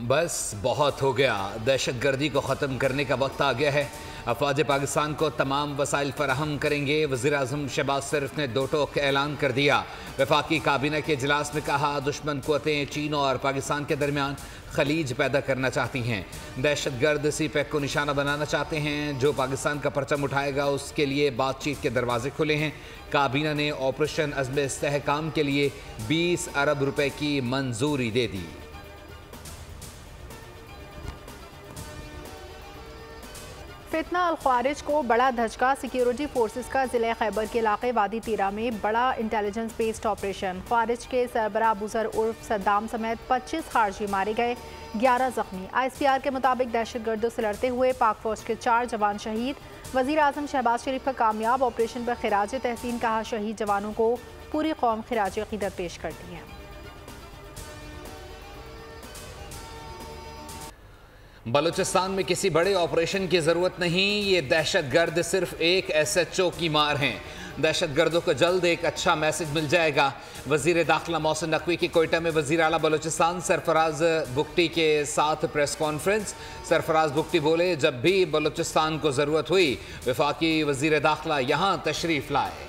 बस बहुत हो गया। दहशतगर्दी को ख़त्म करने का वक्त आ गया है। अफवाज पाकिस्तान को तमाम वसाइल फराहम करेंगे। वज़ीर-ए-आज़म शहबाज शरीफ ने दो टोक ऐलान कर दिया। वफाकी काबीना के इजलास में कहा, दुश्मन क़ुव्वतें चीन और पाकिस्तान के दरमियान खलीज पैदा करना चाहती हैं। दहशतगर्द CPEC को निशाना बनाना चाहते हैं। जो पाकिस्तान का परचम उठाएगा उसके लिए बातचीत के दरवाजे खुले हैं। काबीना ने ऑपरेशन अज़्म इस्तेहकाम के लिए 20 अरब रुपए की मंजूरी दे दी। फितना अल ख्वारिज को बड़ा धचका। सिक्योरिटी फोर्सेस का ज़िले खैबर के इलाके वादी तीरा में बड़ा इंटेलिजेंस बेस्ड ऑपरेशन। ख्वारिज के सरबराह बुजर उर्फ सद्दाम समेत 25 खारजी मारे गए, 11 जख्मी। ISPR के मुताबिक दहशतगर्दों से लड़ते हुए पाक फौज के 4 जवान शहीद। वज़ीर-ए-आज़म शहबाज शरीफ का कामयाब ऑपरेशन पर खिराज तहसीन। कहा, शहीद जवानों को पूरी कौम खिराज अक़ीदत पेश करती है। बलूचिस्तान में किसी बड़े ऑपरेशन की ज़रूरत नहीं। ये दहशतगर्द सिर्फ एक SHO की मार हैं। दहशतगर्दों को जल्द एक अच्छा मैसेज मिल जाएगा। वज़ीर दाखिला मोहसिन नकवी की कोयटा में वज़ीर आला बलूचिस्तान सरफराज बुगटी के साथ प्रेस कॉन्फ्रेंस। सरफराज बुगटी बोले, जब भी बलूचिस्तान को ज़रूरत हुई वफाकी वज़ीर दाखिला यहाँ तशरीफ़ लाए।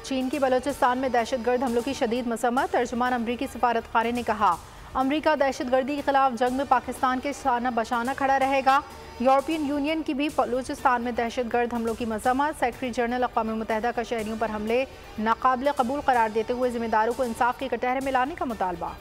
चीन की बलूचिस्तान में दहशतगर्द हमलों की शदीद मसम्मत। तर्जुमान अमरीकी सफारत खाने ने कहा, अमरीका दहशतगर्दी के खिलाफ जंग में पाकिस्तान के शाना बशाना खड़ा रहेगा। यूरोपियन यूनियन की भी बलूचिस्तान में दहशतगर्द हमलों की मसम्मत। सेक्रेटरी जनरल अक़वाम मुत्तहिदा का शहरियों पर हमले नाकाबिल कबूल करार देते हुए जिम्मेदारों को इंसाफ के कटहरे में लाने का मुतालबा।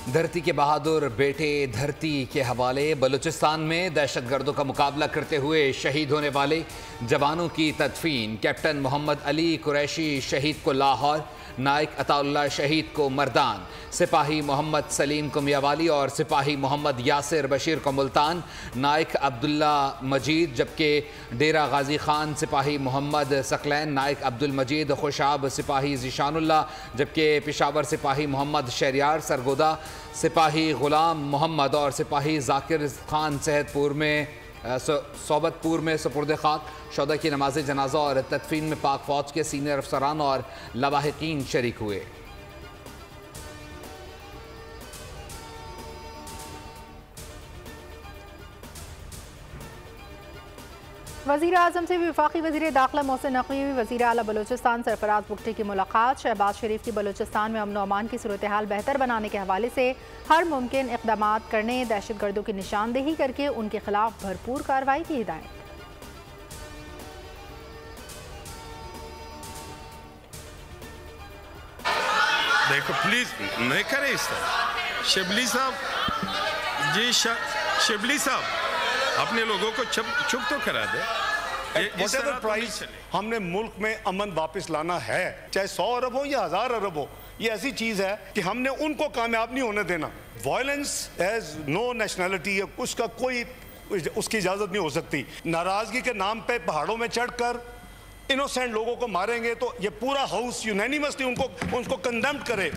धरती के बहादुर बेटे धरती के हवाले। बलूचिस्तान में दहशतगर्दों का मुकाबला करते हुए शहीद होने वाले जवानों की तदफीन। कैप्टन मोहम्मद अली कुरैशी शहीद को लाहौर, नाइक अताउल्लाह शहीद को मर्दान, सिपाही मोहम्मद सलीम को मियावाली और सिपाही मोहम्मद यासिर बशीर को मुल्तान, नाइक अब्दुल्ला मजीद, जबकि डेरा गाजी खान सिपाही मोहम्मद सकलैन, नाइक अब्दुल मजीद खुशाब सिपाही जीशानुल्लाह, जबकि पेशावर सिपाही मोहम्मद शहरियार सरगोदा, सिपाही गुलाम मोहम्मद और सिपाही जाकिर खान सोबतपुर में सुपुर्द खाक। शोदा की नमाज जनाजा और तदफीन में पाक फौज के सीनियर अफसरान और लवाहिकीन शरीक हुए। वज़ीर-ए-आज़म से वफाकी वज़ीर दाखिला मोहसिन नकवी, वज़ीर आला बलूचिस्तान सरफराज बुगटी की मुलाकात। शहबाज शरीफ की बलूचिस्तान में अमन व अमान की सूरत हाल बेहतर बनाने के हवाले से हर मुमकिन इक़दाम करने, दहशतगर्दों की निशानदेही करके उनके खिलाफ भरपूर कार्रवाई की हिदायत। देखो प्लीज नहीं करें इस तरह। शिबली साहब जी, शिबली साहब अपने लोगों को चुप तो करा दे। प्राइस हमने मुल्क में अमन वापस लाना है, चाहे 100 अरब हो या 1000 अरब हो। ये ऐसी चीज है कि हमने उनको कामयाब नहीं होने देना। वायलेंस एज नो नेशनैलिटी, उसका कोई उसकी इजाजत नहीं हो सकती। नाराजगी के नाम पे पहाड़ों में चढ़कर इनोसेंट लोगों को मारेंगे तो ये पूरा हाउस यूनैनिमसली उनको कंडेम्ड करे।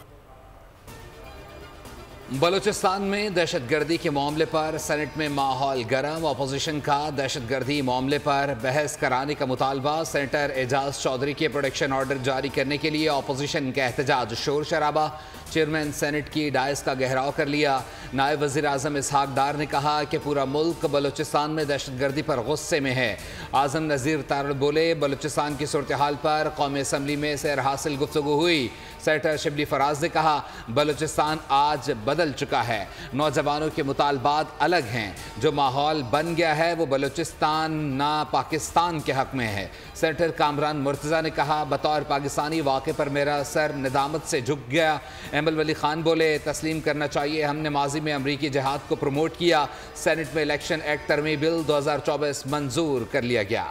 बलूचिस्तान में दहशतगर्दी के मामले पर सेनेट में माहौल गर्म। अपोजिशन का दहशतगर्दी मामले पर बहस कराने का मुतालबा। सेनेटर एजाज चौधरी के प्रोटेक्शन ऑर्डर जारी करने के लिए अपोजिशन का एहतजाज, शोर शराबा। चेयरमैन सेनेट की डायस का घेराव कर लिया। नायब वज़ीर आज़म इसहाक डार ने कहा कि पूरा मुल्क बलूचिस्तान में दहशतगर्दी पर गुस्से में है। आज़म नज़ीर तारड़ बोले, बलूचिस्तान की सूरत हाल पर कौमी असम्बली में सैर हासिल गुफ्तगू हुई। सेनेटर शिबली फराज ने कहा, बलूचिस्तान आज बदल चुका है, नौजवानों के मुतालबात अलग हैं। जो माहौल बन गया है वो बलूचिस्तान ना पाकिस्तान के हक में है। सेनेटर कामरान मुर्तज़ा ने कहा, बतौर पाकिस्तानी वाक़े पर मेरा सर निदामत से झुक गया। अहमद वली खान बोले, तस्लीम करना चाहिए, हमने माजी में अमरीकी जहाद को प्रमोट किया। सेनेट में इलेक्शन एक्ट तरमीम बिल 2024 मंजूर कर लिया गया।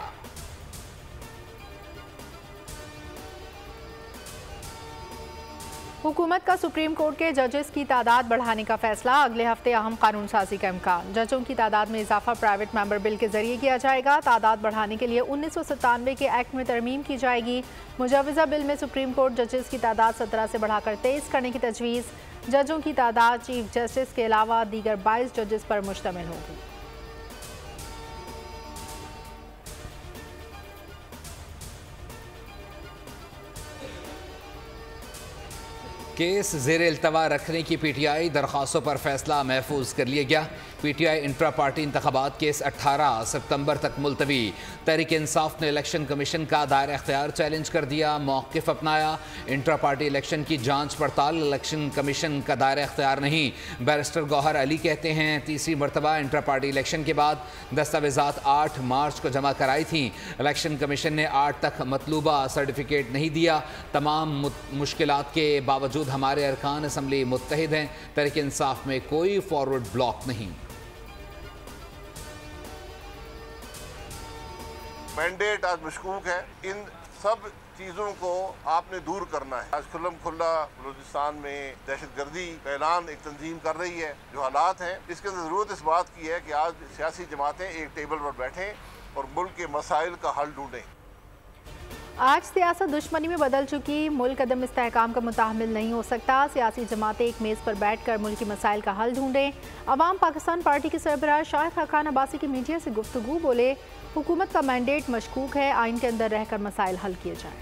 हुकूमत का सुप्रीम कोर्ट के जजेस की तादाद बढ़ाने का फैसला। अगले हफ्ते अहम कानून साजी का इम्कान। जजों की तादाद में इजाफा प्राइवेट मेंबर बिल के जरिए किया जाएगा। तादाद बढ़ाने के लिए 1997 के एक्ट में तरमीम की जाएगी। मुजवज़ा बिल में सुप्रीम कोर्ट जजेस की तादाद 17 से बढ़ाकर 23 करने की तजवीज़। जजों की तादाद चीफ जस्टिस के अलावा दीगर 22 जजेस पर मुश्तमिल होगी। केस ज़ेर इल्तवा रखने की PTI दरख्वास्तों पर फैसला महफूज कर लिया गया। PTI इंट्रा पार्टी इंतखाबात केस 18 सितंबर तक मुलतवी। तहरीक इंसाफ ने इलेक्शन कमीशन का दायरा इख्तियार चैलेंज कर दिया, मौक़िफ़ अपनाया। इंट्रा पार्टी इलेक्शन की जांच पड़ताल इलेक्शन कमीशन का दायरा इख्तियार नहीं। बैरिस्टर गौहर अली कहते हैं, तीसरी मरतबा इंट्रा पार्टी इलेक्शन के बाद दस्तावेज़ात 8 मार्च को जमा कराई थी। इलेक्शन कमीशन ने 8 तक मतलूबा सर्टिफिकेट नहीं दिया। तमाम मुश्किलात के बावजूद हमारे अरकान असम्बली मुत्तहिद हैं। तहरीक इंसाफ में कोई फॉरवर्ड ब्लॉक नहीं। मैंडेट आज मशकूक है। इन सब चीज़ों को आपने दूर करना है। आज खुल्लम खुल्ला बलूचिस्तान में दहशतगर्दी का ऐलान एक तंजीम कर रही है। जो हालात हैं, इसके अंदर ज़रूरत इस बात की है कि आज सियासी जमातें एक टेबल पर बैठें और मुल्क के मसाइल का हल ढूंढें। आज सियासत दुश्मनी में बदल चुकी, मुल्क अदम इस्तेहकाम का मुताहमिल नहीं हो सकता। सियासी जमातें एक मेज़ पर बैठ कर मुल्क के मसाइल का हल ढूंढें। अवाम पाकिस्तान पार्टी के सरबराह शाहिद खान अब्बासी की मीडिया से गुफ्तगू बोले, हुकूमत का मैंडेट मशकूक है, आइन के अंदर रहकर मसाइल हल किए जाएं।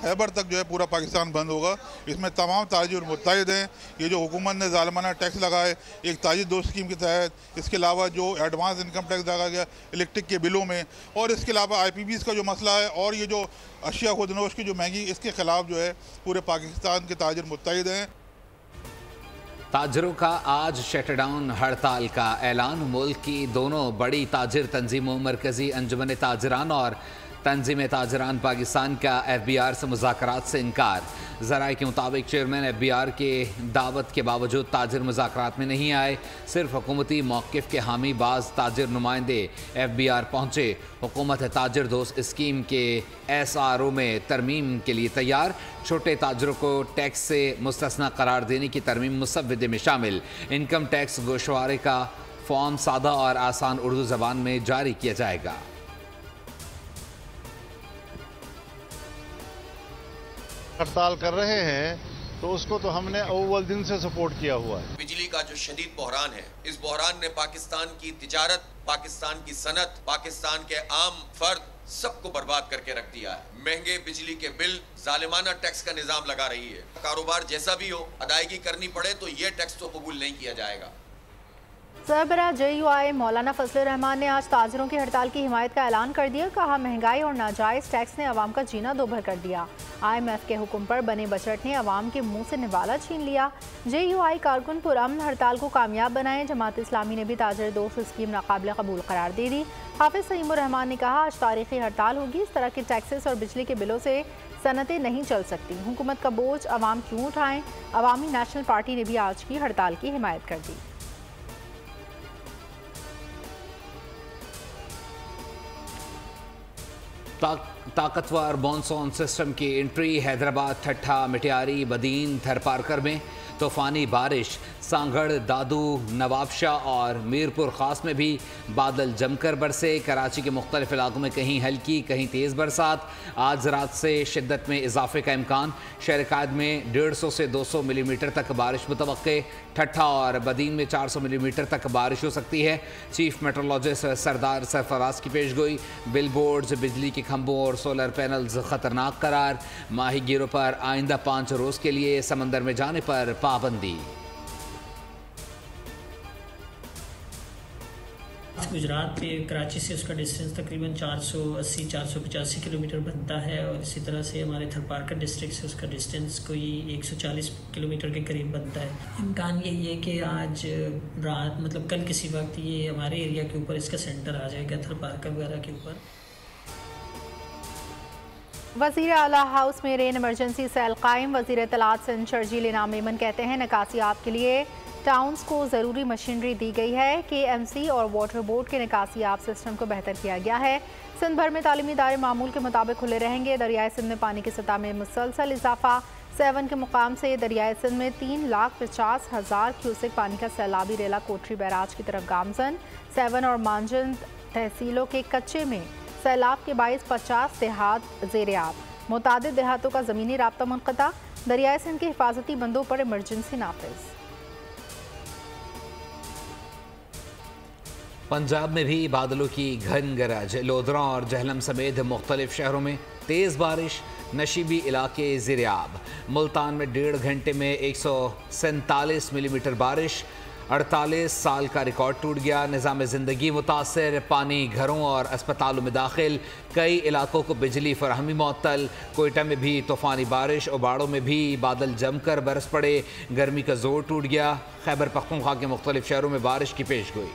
खैबर तक जो है पूरा पाकिस्तान बंद होगा। इसमें तमाम ताजिर मुत्तहिद हैं। ये जो हुकूमत ने ज़ालिमाना टैक्स लगाए एक ताजिर दो स्कीम के तहत, इसके अलावा जो एडवांस इनकम टैक्स लगा गया इलेक्ट्रिक के बिलों में, और इसके अलावा IPBs का जो मसला है और ये जो अशिया खुदनोश की जो महंगी, इसके खिलाफ जो है पूरे पाकिस्तान के ताजिर मुत्तहिद हैं। ताजरों का आज शटडाउन हड़ताल का ऐलान। मुल्क की दोनों बड़ी ताजिर तंजीमों मरकजी अंजुमन ताजरान और तंजीम ताजरान पाकिस्तान का FBR से मुज़ाकरात से इनकार। ज़राए के मुताबिक चेयरमैन FBR के दावत के बावजूद ताजिर मुज़ाकरात में नहीं आए। सिर्फ हुकूमती मौक़िफ़ के हामी बाज़ ताजिर नुमाइंदे FBR पहुँचे। हुकूमत ताजिर दोस्त स्कीम के SRO में तरमीम के लिए तैयार। छोटे ताजरों को टैक्स से मुस्तस्ना करार देने की तरमीम मुसव्वदे में शामिल। इनकम टैक्स गोशवारे का फॉर्म सादा और आसान उर्दू ज़बान में जारी किया जाएगा। हड़ताल कर रहे हैं तो उसको तो हमने अव्वल दिन से सपोर्ट किया हुआ है। बिजली का जो शदीद बहरान है, इस बहरान ने पाकिस्तान की तिजारत, पाकिस्तान की सनत, पाकिस्तान के आम फर्द सबको बर्बाद करके रख दिया है। महंगे बिजली के बिल, जालिमाना टैक्स का निजाम लगा रही है। कारोबार जैसा भी हो, अदायगी करनी पड़े तो ये टैक्स तो कबूल नहीं किया जाएगा। सरबराह JUI मौलाना फजल रहमान ने आज ताजिरों की हड़ताल की हिमायत का ऐलान कर दिया। कहा, महंगाई और नाजायज़ टैक्स ने अवाम का जीना दोभर कर दिया। IMF के हुक्म पर बने बजट ने अवाम के मुंह से निवाला छीन लिया। JUI कारकुन पुरअमन हड़ताल को कामयाब बनाए। जमात इस्लामी ने भी ताजिर दोस्त स्कीम नाकाबिल कबूल करार दे दी। हाफिज सईमुर रहमान ने कहा, आज तारीखी हड़ताल होगी। इस तरह के टैक्सेस और बिजली के बिलों से सनतें नहीं चल सकती। हुकूमत का बोझ अवाम क्यों उठाएं। अवामी नेशनल पार्टी ने भी आज की हड़ताल की हिमायत कर दी। ताकतवर मॉनसून सिस्टम की एंट्री। हैदराबाद, ठट्ठा, मिटियारी, बदीन, थरपारकर में तूफ़ानी बारिश। सांगड़, दादू, नवाबशाह और मीरपुर ख़ास में भी बादल जमकर बरसे। कराची के मुख्तलिफ इलाकों में कहीं हल्की कहीं तेज़ बरसात। आज रात से शिद्दत में इजाफे का इम्कान। शहर कायद में 150 से 200 मिलीमीटर तक बारिश मुतवक्के। ठट्ठा और बदीन में 400 मिलीमीटर तक बारिश हो सकती है। चीफ मेट्रोलॉजिस्ट सरदार सरफराज की पेशगोई। बिल बोर्ड्स, बिजली के खंभों और सोलर पैनल्स ख़तरनाक करार। माहीगीरों पर आइंदा 5 रोज़ के लिए समंदर में जाने पर पाबंदी। गुजरात पे कराची से उसका डिस्टेंस तकरीबन 480-485 किलोमीटर बनता है और इसी तरह से हमारे थरपारकर डिस्ट्रिक्ट से उसका डिस्टेंस कोई 140 किलोमीटर के करीब बनता है। इम्कान यही है कि आज रात मतलब कल किसी वक्त ये हमारे एरिया के ऊपर इसका सेंटर आ जाएगा, थरपारकर वगैरह के ऊपर। वज़ीर आला हाउस में रेन इमरजेंसी सेल कायम। वज़ीर इत्तलात सिंध शर्जील इनाम मेमन कहते हैं, निकासियात के लिए टाउन्स को ज़रूरी मशीनरी दी गई है। KMC और वाटर बोर्ड के निकासियात सिस्टम को बेहतर किया गया है। सिंध भर में तालीमी इदारे मामूल के मुताबिक खुले रहेंगे। दरियाए सिंध में पानी की सतह में मुसलसल इजाफा। 7 के मुकाम से दरियाए सिंध में 3,50,000 क्यूसेक पानी का सैलाबी रेला कोटरी बैराज की तरफ गामजन। 7 और मांजन तहसीलों के कच्चे में सैलाब के बाइस 50 देहात ज़ेर-ए-आब। मुतादिद देहातों का ज़मीनी राब्ता मुनक़ता। दरियाए सिंध के हिफाजती बंदों पर इमरजेंसी नाफिज। पंजाब में भी बादलों की घन गरज, लोधरा और जहलम समेत मुख्तलिफ शहरों में तेज़ बारिश, नशीबी इलाके ज़िरियाब। मुल्तान में 1.5 घंटे में 147 मिलीमीटर बारिश, 48 साल का रिकॉर्ड टूट गया। निज़ाम ज़िंदगी मुतासर, पानी घरों और अस्पतालों में दाखिल, कई इलाकों को बिजली फराहमी मुअत्तल। कोयटा में भी तूफ़ानी बारिश, उबाड़ों में भी बादल जमकर बरस पड़े, गर्मी का जोर टूट गया। खैबर पख्तूनख्वा के मुख्तलिफ शहरों में बारिश की पेशगोई।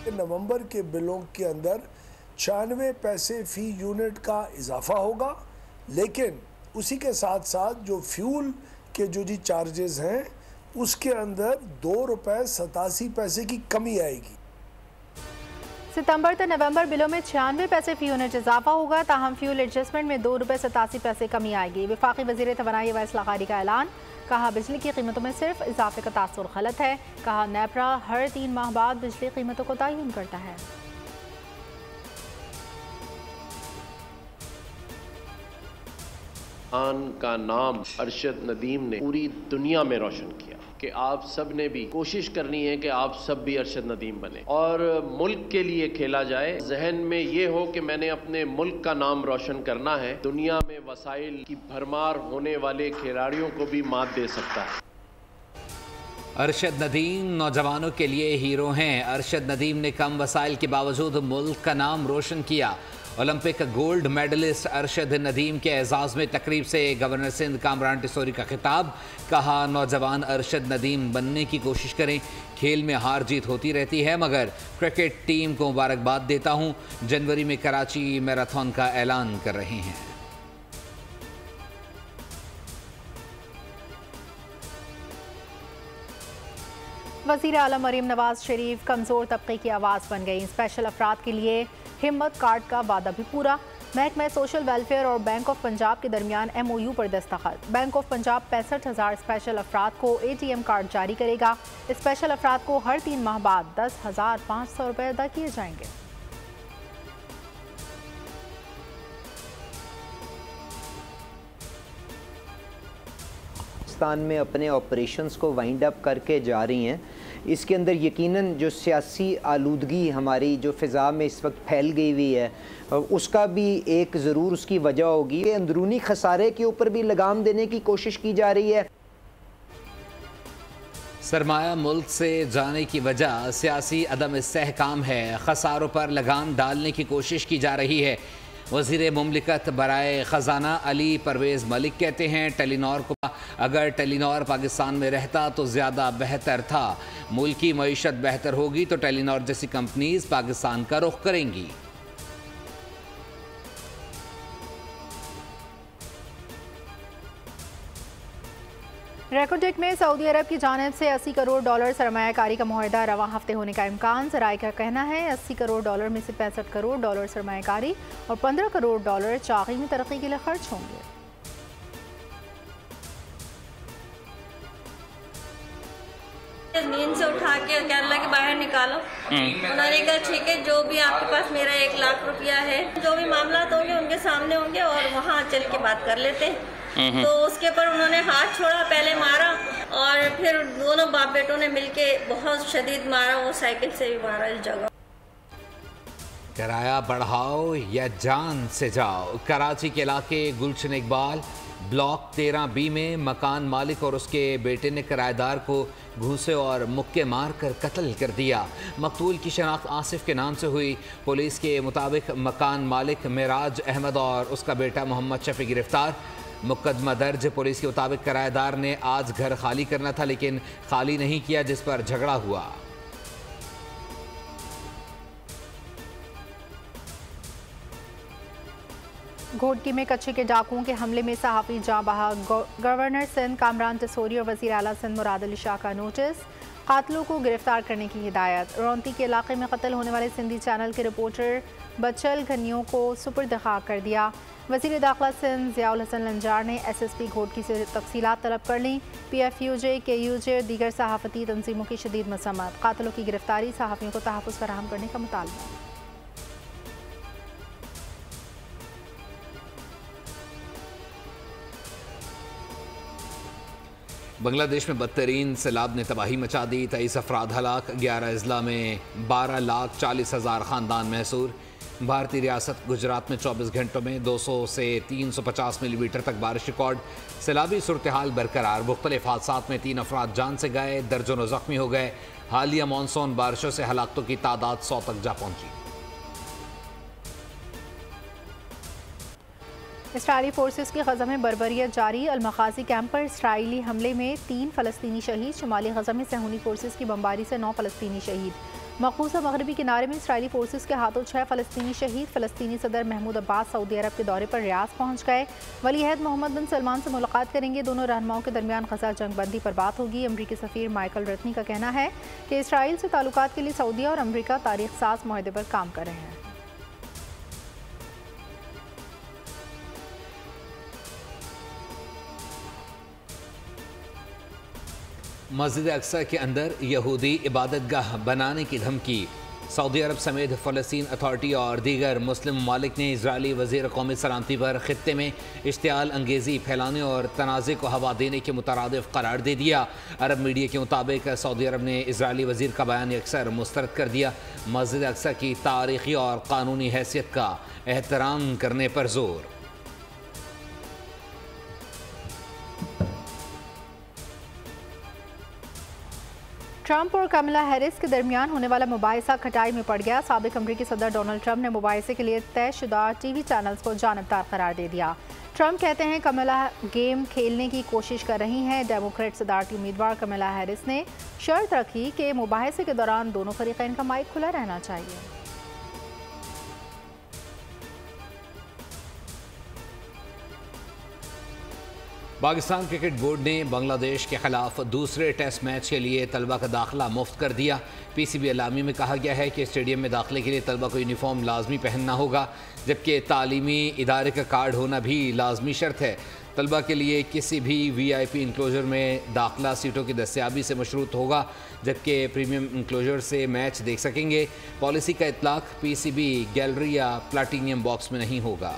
नवंबर के बिलों के अंदर 96 पैसे फ़ी यूनिट का इजाफा होगा, लेकिन उसी के साथ साथ जो फ्यूल के जो जी चार्जेस हैं उसके अंदर ₹2.87 की कमी आएगी। सितंबर से नवंबर बिलों में 96 पैसे फ़ी यूनिट इजाफा होगा, ताहम फ्यूल एडजस्टमेंट में ₹2.87 कमी आएगी। वफाकी वज़ीर तवानाई व इस्लाहारी का ऐलान, कहा बिजली की कीमतों में सिर्फ इजाफे का तासुर गलत है। कहा नेपरा हर 3 माह बाद बिजली कीमतों को तयन करता है। खान का नाम अरशद नदीम ने पूरी दुनिया में रोशन किया कि आप सब ने भी कोशिश करनी है कि आप सब भी अरशद नदीम बने और मुल्क के लिए खेला जाए। जहन में ये हो कि मैंने अपने मुल्क का नाम रोशन करना है। दुनिया में वसाइल की भरमार होने वाले खिलाड़ियों को भी मात दे सकता है। अरशद नदीम नौजवानों के लिए हीरो हैं। अरशद नदीम ने कम वसाइल के बावजूद मुल्क का नाम रोशन किया। Olympic gold medallist Arshad Nadeem के एजाज़ में तकरीब से गवर्नर सिंध कामरान टिसोरी का खिताब। कहा नौजवान अरशद नदीम बनने की कोशिश करें। खेल में हार जीत होती रहती है, मगर क्रिकेट टीम को मुबारकबाद देता हूँ। जनवरी में कराची मैराथन का ऐलान कर रहे हैं। वज़ीर आला मरीम नवाज शरीफ कमज़ोर तबके की आवाज़ बन गई। स्पेशल अफराद के लिए हिम्मत कार्ड का वादा भी पूरा। महकमा सोशल वेलफेयर और बैंक ऑफ पंजाब के दरमियान MOU पर दस्तखत। बैंक ऑफ पंजाब 65,000 स्पेशल अफराद को ATM कार्ड जारी करेगा। स्पेशल अफराद को हर 3 माह बाद 10,500 रुपये अदा किए जाएंगे। पाकिस्तान में अपने ऑपरेशंस को वाइंड अप करके जा रही हैं। इसके अंदर यकीनन जो सियासी आलूदगी हमारी जो फ़िज़ा में इस वक्त फैल गई हुई है, उसका भी एक ज़रूर उसकी वजह होगी। अंदरूनी खसारे के ऊपर भी लगाम देने की कोशिश की जा रही है। सरमाया मुल्क से जाने की वजह सियासी अदम इस्तेहकाम है। खसारों पर लगाम डालने की कोशिश की जा रही है। वज़ीर मुमलिकत बराए ख़जाना अली परवेज़ मलिक कहते हैं टेलीनॉर को अगर टेलीनॉर पाकिस्तान में रहता तो ज़्यादा बेहतर था। मुल्क की मईशत बेहतर होगी तो टेलीनॉर जैसी कंपनीज पाकिस्तान का रुख करेंगी। रेकोटेक में सऊदी अरब की जानिब से $80 करोड़ सरमायाकारी का मुआहदा रवां हफ्ते होने का इम्कान। ज़राए का कहना है $80 करोड़ में से $65 करोड़ सरमायाकारी और $15 करोड़ चाक़ी में तरक्की के लिए खर्च होंगे। नींद से उठा के केरला के बाहर निकालो। उन्होंने कहा ठीक है, जो भी आपके पास मेरा 1 लाख रुपया है, जो भी मामला होंगे उनके सामने होंगे और वहाँ चल के बात कर लेते हैं। तो उसके ऊपर उन्होंने हाथ छोड़ा, पहले मारा और फिर दोनों बाप बेटों ने मिलके बहुत शदीद मारा। वो साइकिल से भी मारा इस जगह। किराया बढ़ाओ या जान से जाओ। कराची के इलाके गुलशन इकबाल ब्लॉक 13B में मकान मालिक और उसके बेटे ने किराएदार को घूंसे और मुक्के मार कर कत्ल कर दिया। मकतूल की शनाख्त आसिफ के नाम से हुई। पुलिस के मुताबिक मकान मालिक मेराज अहमद और उसका बेटा मोहम्मद शफी गिरफ्तार। मुकदमा दर्ज। पुलिस के मुताबिक किराएदार ने आज घर खाली करना था लेकिन खाली नहीं किया, जिस पर झगड़ा हुआ। घोटकी में कच्चे के डाकुओं के हमले में सहाफ़ी जाँ बहक। गवर्नर सिंध कामरान टिसोरी और वज़ीर आला सिंध मुराद अली शाह का नोटिस। कातलों को गिरफ्तार करने की हिदायत। रौंती के इलाके में कत्ल होने वाले सिंधी चैनल के रिपोर्टर बचल घनियों को सुपुर्द खाक कर दिया। वज़ीर दाखिला सिंध ज़ियाउल हसन लंजार ने SSP घोटकी से तफसीलात तलब कर ली। PFUJ, KUJ और दीगर सहाफ़ती तंजीमों की शदीद मसम्मत। कातलों की गिरफ्तारी, सहाफ़ियों को तहफ़्फ़ुज़ फराहम करने का मुतालबा। बांग्लादेश में बदतरीन सैलाब ने तबाही मचा दी, 23 अफराद हलाक, 11 अजला में 12,40,000 ख़ानदान महसूर। भारतीय रियासत गुजरात में 24 घंटों में 200 से 350 मिलीमीटर तक बारिश रिकॉर्ड। सैलाबी सूरत हाल बरकरार, मुख्तलिफ हादसात में 3 अफराद जान से गए, दर्जनों जख्मी हो गए। हालिया मानसून बारिशों से हलाकतों की तादाद 100 तक जा पहुंची। इसराइली फोर्सेस की गजा में बर्बरियत जारी, अल-मखाज़ी कैंप पर इसराइली हमले में 3 फ़लस्तीनी शहीद। शुमाली गजा में सहूनी फोर्सेस की बमबारी से 9 फ़लस्तीनी शहीद। मकबूजा मगरबी किनारे में इसराइली फोर्सेस के हाथों 6 फ़लस्तीनी शहीद। फ़लस्तीनी सदर महमूद अब्बास सऊदी अरब के दौरे पर रियाद पहुंच गए। वलीअहद मोहम्मद बिन सलमान से मुलाकात करेंगे। दोनों रहनुमाओं के दरमियान गजा जंगबंदी पर बात होगी। अमरीकी सफ़ीर माइकल रत्नी का कहना है कि इसराइल से ताल्लुकात के लिए सऊदीया और अमरीका तारीख साज मुआहदे पर काम कर रहे हैं। मस्जिद अक्सा के अंदर यहूदी इबादतगाह बनाने की धमकी। सऊदी अरब समेत फ़लस्तीन अथॉरिटी और दीगर मुस्लिम ममालिक ने इजरायली वज़ीर कौमी सलामती पर ख़ित्ते में इश्तियाल अंगेज़ी फैलाने और तनाज़े को हवा देने के मुतरादिफ करार दे दिया। अरब मीडिया के मुताबिक सऊदी अरब ने इजरायली वज़ीर का बयान अक्सर मुस्तरद कर दिया। मस्जिद अक्सा की तारीख़ी और क़ानूनी हैसियत का एहतराम करने पर जोर। ट्रंप और कमला हैरिस के दरमियान होने वाला मुबाहिसा खटाई में पड़ गया। साबिक अमरीकी सदर डोनाल्ड ट्रंप ने मुबाहिसे के लिए तयशुदा टीवी चैनल्स को जानबदार करार दे दिया। ट्रंप कहते हैं कमला गेम खेलने की कोशिश कर रही हैं। डेमोक्रेट सदारती उम्मीदवार कमला हैरिस ने शर्त रखी कि मुबाहिसे के दौरान दोनों फरीकैन का माइक खुला रहना चाहिए। पाकिस्तान क्रिकेट बोर्ड ने बांग्लादेश के खिलाफ दूसरे टेस्ट मैच के लिए तलबा का दाखिला मुफ्त कर दिया। पीसीबी अलामी में कहा गया है कि स्टेडियम में दाखिले के लिए तलबा को यूनिफॉर्म लाजमी पहनना होगा, जबकि तालीमी इदारे का कार्ड होना भी लाजमी शर्त है। तलबा के लिए किसी भी VIP इंक्लोजर में दाखिला सीटों की दस्तयाबी से मशरूत होगा, जबकि प्रीमियम इंक्लोजर से मैच देख सकेंगे। पॉलिसी का इतलाक PCB गैलरी या प्लाटीनियम बॉक्स में नहीं होगा।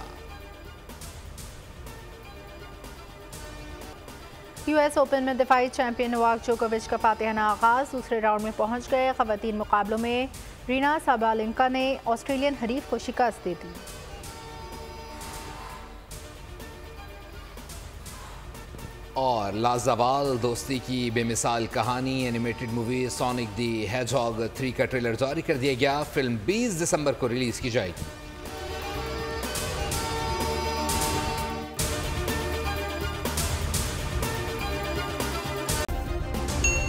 US ओपन में दिफाई चैंपियन नोवाक जोकोविच का फातिहाना आगाज, दूसरे राउंड में पहुंच गए। खवातीन मुकाबलों में रीना साबालेंका ने ऑस्ट्रेलियन हरीफ को शिकस्त दे दी। और लाजवाल दोस्ती की बेमिसाल कहानी animated movie sonic the hedgehog 3 का ट्रेलर जारी कर दिया गया। फिल्म 20 दिसंबर को रिलीज की जाएगी।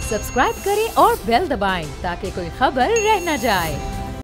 सब्सक्राइब करें और बेल दबाएं ताकि कोई खबर रह न जाए।